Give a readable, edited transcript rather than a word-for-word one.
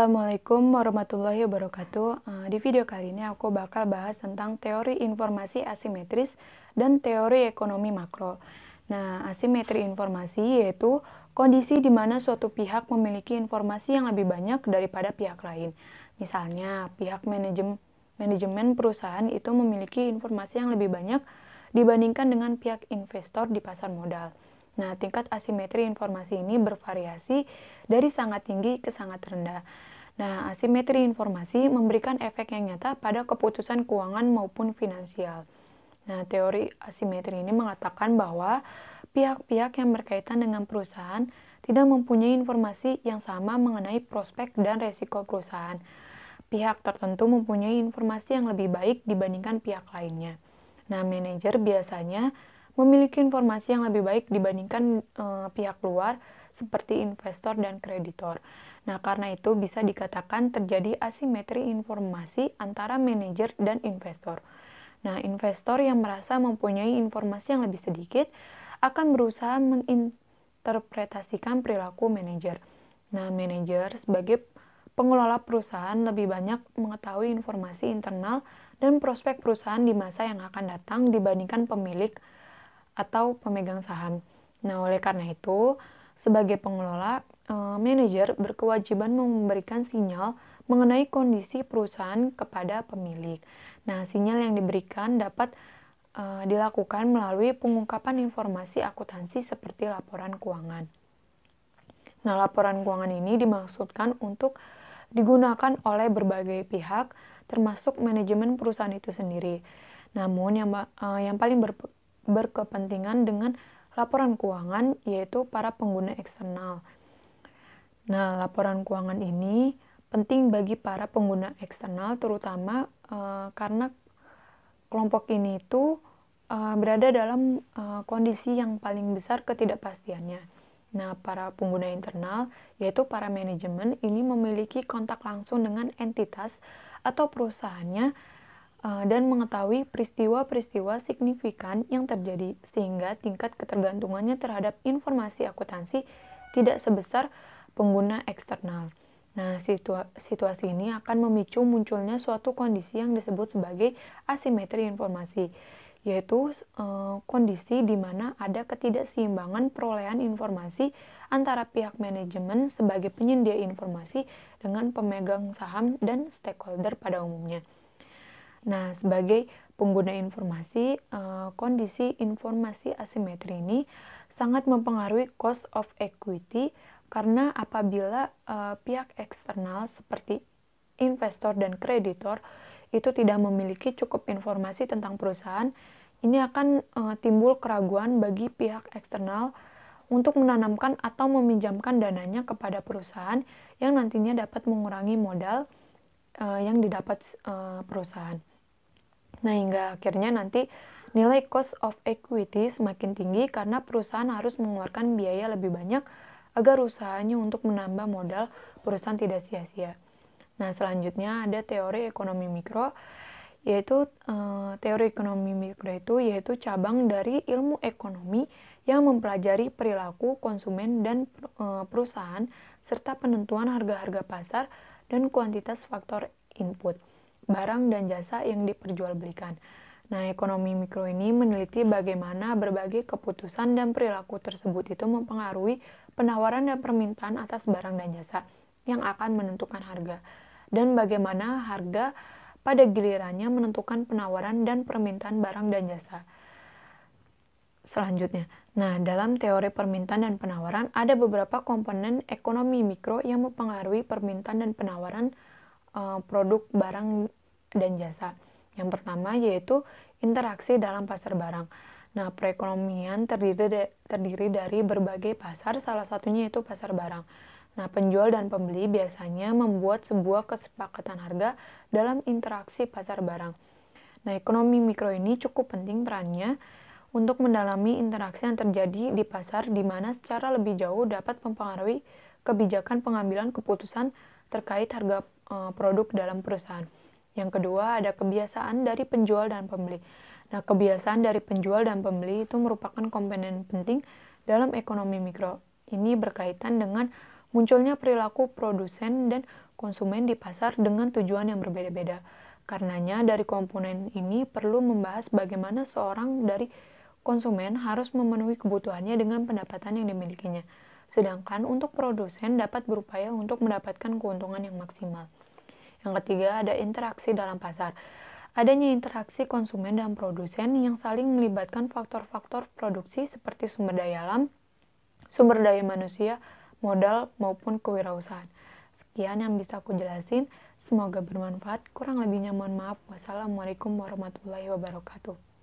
Assalamualaikum warahmatullahi wabarakatuh. Di video kali ini aku bakal bahas tentang teori informasi asimetris dan teori ekonomi makro. Nah, asimetri informasi yaitu kondisi di mana suatu pihak memiliki informasi yang lebih banyak daripada pihak lain. Misalnya, pihak manajemen perusahaan itu memiliki informasi yang lebih banyak dibandingkan dengan pihak investor di pasar modal. Nah, tingkat asimetri informasi ini bervariasi dari sangat tinggi ke sangat rendah. Nah, asimetri informasi memberikan efek yang nyata pada keputusan keuangan maupun finansial. Nah, teori asimetri ini mengatakan bahwa pihak-pihak yang berkaitan dengan perusahaan tidak mempunyai informasi yang sama mengenai prospek dan resiko perusahaan. Pihak tertentu mempunyai informasi yang lebih baik dibandingkan pihak lainnya. Nah, manajer biasanya memiliki informasi yang lebih baik dibandingkan pihak luar seperti investor dan kreditor. Nah, karena itu bisa dikatakan terjadi asimetri informasi antara manajer dan investor. Nah, investor yang merasa mempunyai informasi yang lebih sedikit akan berusaha menginterpretasikan perilaku manajer. Nah, manajer sebagai pengelola perusahaan lebih banyak mengetahui informasi internal dan prospek perusahaan di masa yang akan datang dibandingkan pemilik atau pemegang saham. Nah, oleh karena itu, sebagai pengelola, manajer berkewajiban memberikan sinyal mengenai kondisi perusahaan kepada pemilik. Nah, sinyal yang diberikan dapat dilakukan melalui pengungkapan informasi akuntansi seperti laporan keuangan. Nah, laporan keuangan ini dimaksudkan untuk digunakan oleh berbagai pihak, termasuk manajemen perusahaan itu sendiri. Namun, yang paling berkepentingan dengan laporan keuangan yaitu para pengguna eksternal. Nah, laporan keuangan ini penting bagi para pengguna eksternal terutama karena kelompok ini itu berada dalam kondisi yang paling besar ketidakpastiannya. Nah, para pengguna internal yaitu para manajemen ini memiliki kontak langsung dengan entitas atau perusahaannya dan mengetahui peristiwa-peristiwa signifikan yang terjadi, sehingga tingkat ketergantungannya terhadap informasi akuntansi tidak sebesar pengguna eksternal. Nah, situasi ini akan memicu munculnya suatu kondisi yang disebut sebagai asimetri informasi, yaitu kondisi di mana ada ketidakseimbangan perolehan informasi antara pihak manajemen sebagai penyedia informasi dengan pemegang saham dan stakeholder pada umumnya. Nah, sebagai pengguna informasi, kondisi informasi asimetri ini sangat mempengaruhi cost of equity karena apabila pihak eksternal seperti investor dan kreditor itu tidak memiliki cukup informasi tentang perusahaan, ini akan timbul keraguan bagi pihak eksternal untuk menanamkan atau meminjamkan dananya kepada perusahaan yang nantinya dapat mengurangi modal yang didapat perusahaan. Nah, hingga akhirnya nanti nilai cost of equity semakin tinggi karena perusahaan harus mengeluarkan biaya lebih banyak agar usahanya untuk menambah modal perusahaan tidak sia-sia. Nah, selanjutnya ada teori ekonomi mikro, yaitu teori ekonomi mikro yaitu cabang dari ilmu ekonomi yang mempelajari perilaku konsumen dan perusahaan serta penentuan harga-harga pasar dan kuantitas faktor input barang dan jasa yang diperjualbelikan. Nah, ekonomi mikro ini meneliti bagaimana berbagai keputusan dan perilaku tersebut itu mempengaruhi penawaran dan permintaan atas barang dan jasa yang akan menentukan harga, dan bagaimana harga pada gilirannya menentukan penawaran dan permintaan barang dan jasa. Selanjutnya, nah dalam teori permintaan dan penawaran ada beberapa komponen ekonomi mikro yang mempengaruhi permintaan dan penawaran produk barang dan jasa. Yang pertama yaitu interaksi dalam pasar barang. Nah, perekonomian terdiri dari berbagai pasar, salah satunya yaitu pasar barang. Nah, penjual dan pembeli biasanya membuat sebuah kesepakatan harga dalam interaksi pasar barang. Nah, ekonomi mikro ini cukup penting perannya untuk mendalami interaksi yang terjadi di pasar di mana secara lebih jauh dapat mempengaruhi kebijakan pengambilan keputusan terkait harga produk dalam perusahaan. Yang kedua, ada kebiasaan dari penjual dan pembeli. Nah, kebiasaan dari penjual dan pembeli itu merupakan komponen penting dalam ekonomi mikro. Ini berkaitan dengan Munculnya perilaku produsen dan konsumen di pasar dengan tujuan yang berbeda-beda. Karenanya, dari komponen ini perlu membahas bagaimana seorang dari konsumen harus memenuhi kebutuhannya dengan pendapatan yang dimilikinya. Sedangkan untuk produsen dapat berupaya untuk mendapatkan keuntungan yang maksimal. Yang ketiga, ada interaksi dalam pasar. Adanya interaksi konsumen dan produsen yang saling melibatkan faktor-faktor produksi seperti sumber daya alam, sumber daya manusia, modal, maupun kewirausahaan. Sekian yang bisa aku jelasin. Semoga bermanfaat. Kurang lebihnya mohon maaf. Wassalamualaikum warahmatullahi wabarakatuh.